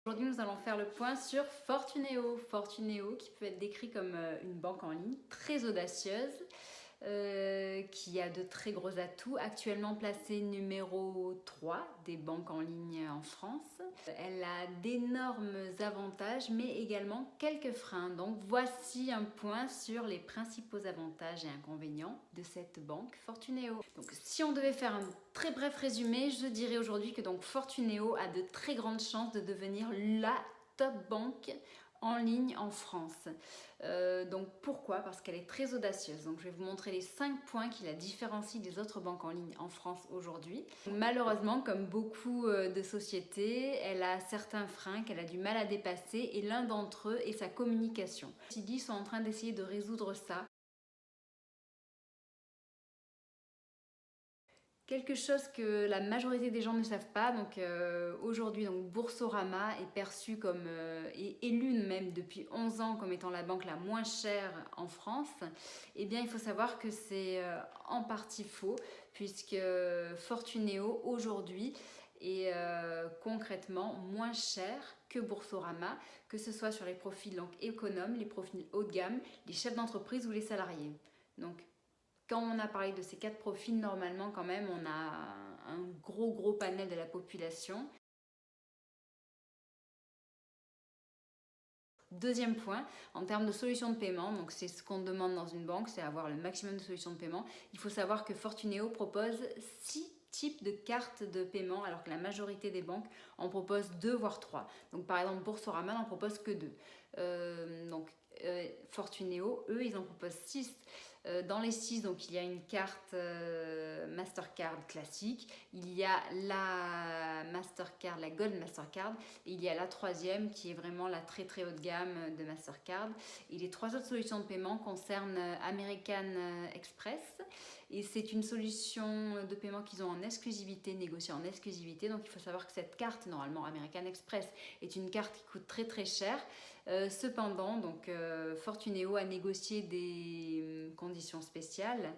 Aujourd'hui, nous allons faire le point sur Fortuneo. Fortuneo qui peut être décrit comme une banque en ligne très audacieuse, qui a de très gros atouts, actuellement placée numéro 3 des banques en ligne en France. Elle a d'énormes avantages mais également quelques freins. Donc voici un point sur les principaux avantages et inconvénients de cette banque Fortuneo. Donc si on devait faire un très bref résumé, je dirais aujourd'hui que donc Fortuneo a de très grandes chances de devenir la top banque en ligne en France. Donc pourquoi? Parce qu'elle est très audacieuse. Donc je vais vous montrer les 5 points qui la différencient des autres banques en ligne en France aujourd'hui. Malheureusement, comme beaucoup de sociétés, elle a certains freins qu'elle a du mal à dépasser et l'un d'entre eux est sa communication. Ils sont en train d'essayer de résoudre ça. Quelque chose que la majorité des gens ne savent pas, donc aujourd'hui Boursorama est perçue comme, et élue même depuis 11 ans comme étant la banque la moins chère en France. Eh bien il faut savoir que c'est en partie faux, puisque Fortuneo aujourd'hui est concrètement moins cher que Boursorama, que ce soit sur les profils donc économes, les profils haut de gamme, les chefs d'entreprise ou les salariés. Donc quand on a parlé de ces 4 profils, normalement quand même on a un gros panel de la population. Deuxième point, en termes de solutions de paiement, donc c'est ce qu'on demande dans une banque, c'est avoir le maximum de solutions de paiement. Il faut savoir que Fortuneo propose 6 types de cartes de paiement alors que la majorité des banques en proposent 2 voire 3. Donc par exemple Boursorama n'en propose que 2. Fortuneo, eux, ils en proposent 6. Dans les 6, donc, il y a une carte Mastercard classique, il y a la Mastercard, la Gold Mastercard, et il y a la troisième qui est vraiment la très haut de gamme de Mastercard. Et les 3 autres solutions de paiement concernent American Express, et c'est une solution de paiement qu'ils ont en exclusivité, négociée en exclusivité. Donc il faut savoir que cette carte, normalement American Express, est une carte qui coûte très cher. Cependant, donc, Fortuneo a négocié des conditions spéciales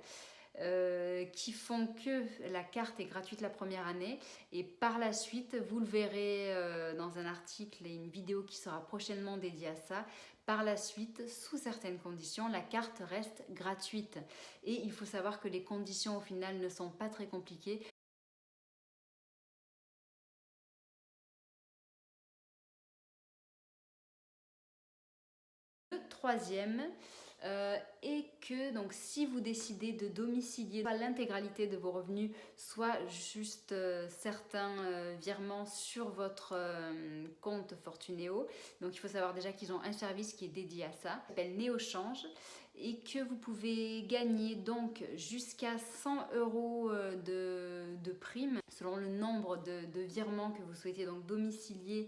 qui font que la carte est gratuite la première année et par la suite, vous le verrez dans un article et une vidéo qui sera prochainement dédiée à ça, par la suite, sous certaines conditions, la carte reste gratuite. Et il faut savoir que les conditions au final ne sont pas très compliquées. Le troisième est que donc, si vous décidez de domicilier soit l'intégralité de vos revenus, soit juste certains virements sur votre compte Fortuneo, donc il faut savoir déjà qu'ils ont un service qui est dédié à ça, qui s'appelle NeoChange, et que vous pouvez gagner donc jusqu'à 100 € de prime selon le nombre de virements que vous souhaitez donc domicilier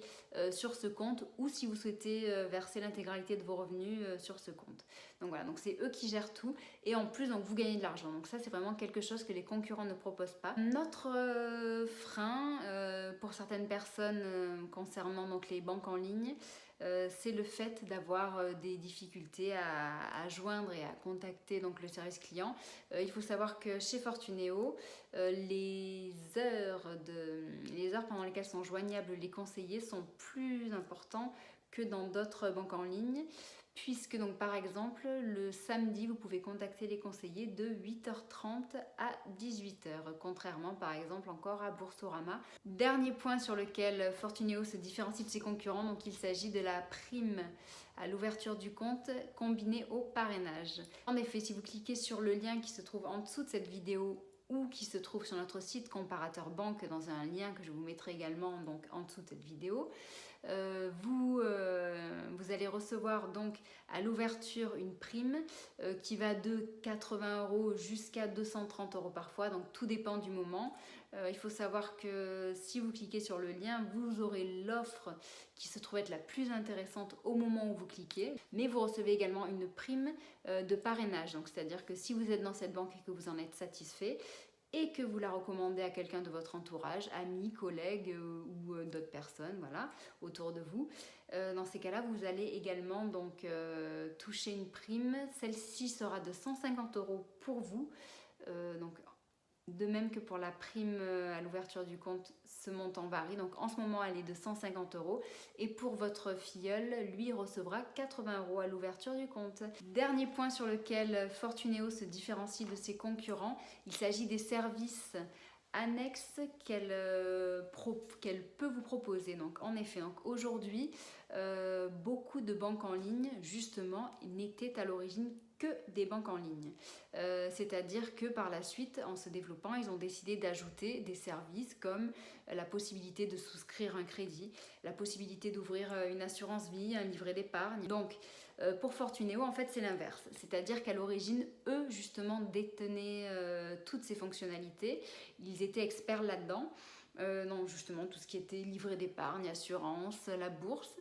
sur ce compte, ou si vous souhaitez verser l'intégralité de vos revenus sur ce compte. Donc voilà, donc c'est eux qui gèrent tout et en plus donc vous gagnez de l'argent. Donc ça c'est vraiment quelque chose que les concurrents ne proposent pas. Notre frein pour certaines personnes concernant donc les banques en ligne, c'est le fait d'avoir des difficultés à joindre et à contacter donc le service client. Il faut savoir que chez Fortuneo, les heures pendant lesquelles sont joignables les conseillers sont plus importants que dans d'autres banques en ligne, puisque donc par exemple le samedi vous pouvez contacter les conseillers de 8h30 à 18h, contrairement par exemple encore à Boursorama. Dernier point sur lequel Fortuneo se différencie de ses concurrents, donc il s'agit de la prime à l'ouverture du compte combinée au parrainage. En effet, si vous cliquez sur le lien qui se trouve en dessous de cette vidéo ou qui se trouve sur notre site Comparateur Banque dans un lien que je vous mettrai également donc en dessous de cette vidéo, vous allez recevoir donc à l'ouverture une prime qui va de 80 € jusqu'à 230 € parfois, donc tout dépend du moment. Il faut savoir que si vous cliquez sur le lien, vous aurez l'offre qui se trouve être la plus intéressante au moment où vous cliquez, mais vous recevez également une prime de parrainage. Donc c'est-à-dire que si vous êtes dans cette banque et que vous en êtes satisfait, et que vous la recommandez à quelqu'un de votre entourage, amis, collègues ou d'autres personnes, voilà, autour de vous. Dans ces cas-là, vous allez également donc toucher une prime. Celle-ci sera de 150 € pour vous, donc De même que pour la prime à l'ouverture du compte, ce montant varie. Donc en ce moment, elle est de 150 €. Et pour votre filleul, lui recevra 80 € à l'ouverture du compte. Dernier point sur lequel Fortuneo se différencie de ses concurrents, il s'agit des services annexes qu'elle peut vous proposer. Donc en effet, aujourd'hui, beaucoup de banques en ligne, justement, n'étaient à l'origine que des banques en ligne. C'est-à-dire que par la suite, en se développant, ils ont décidé d'ajouter des services comme la possibilité de souscrire un crédit, la possibilité d'ouvrir une assurance vie, un livret d'épargne. Donc pour Fortuneo, en fait, c'est l'inverse. C'est-à-dire qu'à l'origine, eux, justement, détenaient toutes ces fonctionnalités. Ils étaient experts là-dedans. Non, justement, tout ce qui était livret d'épargne, assurance, la bourse.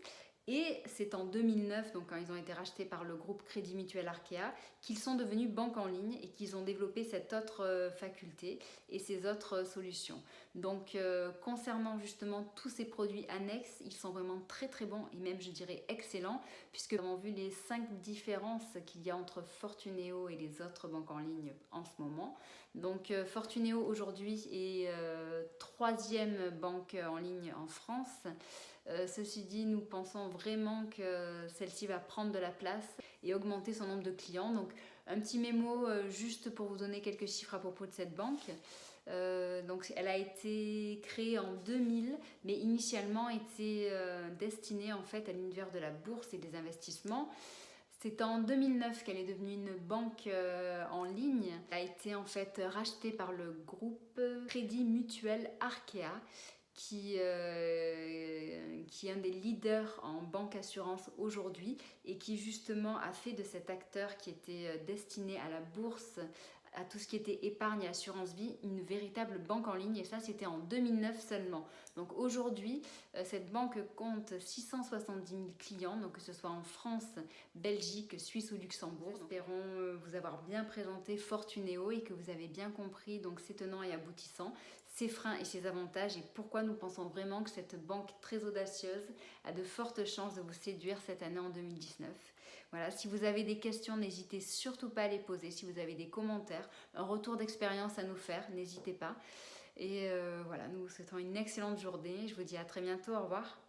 Et c'est en 2009, donc quand ils ont été rachetés par le groupe Crédit Mutuel Arkea, qu'ils sont devenus banque en ligne et qu'ils ont développé cette autre faculté et ces autres solutions. Donc concernant justement tous ces produits annexes, ils sont vraiment très très bons et même je dirais excellents, puisque nous avons vu les 5 différences qu'il y a entre Fortuneo et les autres banques en ligne en ce moment. Donc Fortuneo aujourd'hui est 3e banque en ligne en France. Ceci dit, nous pensons vraiment que celle-ci va prendre de la place et augmenter son nombre de clients. Donc un petit mémo juste pour vous donner quelques chiffres à propos de cette banque. Donc elle a été créée en 2000, mais initialement était destinée en fait à l'univers de la bourse et des investissements. C'est en 2009 qu'elle est devenue une banque en ligne. Elle a été en fait rachetée par le groupe Crédit Mutuel Arkea, qui est un des leaders en banque assurance aujourd'hui et qui justement a fait de cet acteur qui était destiné à la bourse, à tout ce qui était épargne et assurance vie, une véritable banque en ligne, et ça c'était en 2009 seulement. Donc aujourd'hui, cette banque compte 670 000 clients, donc que ce soit en France, Belgique, Suisse ou Luxembourg. Nous espérons vous avoir bien présenté Fortuneo et que vous avez bien compris donc ses tenants et aboutissants, ses freins et ses avantages, et pourquoi nous pensons vraiment que cette banque très audacieuse a de fortes chances de vous séduire cette année en 2019. Voilà, si vous avez des questions, n'hésitez surtout pas à les poser. Si vous avez des commentaires, un retour d'expérience à nous faire, n'hésitez pas. Et voilà, nous vous souhaitons une excellente journée. Je vous dis à très bientôt. Au revoir.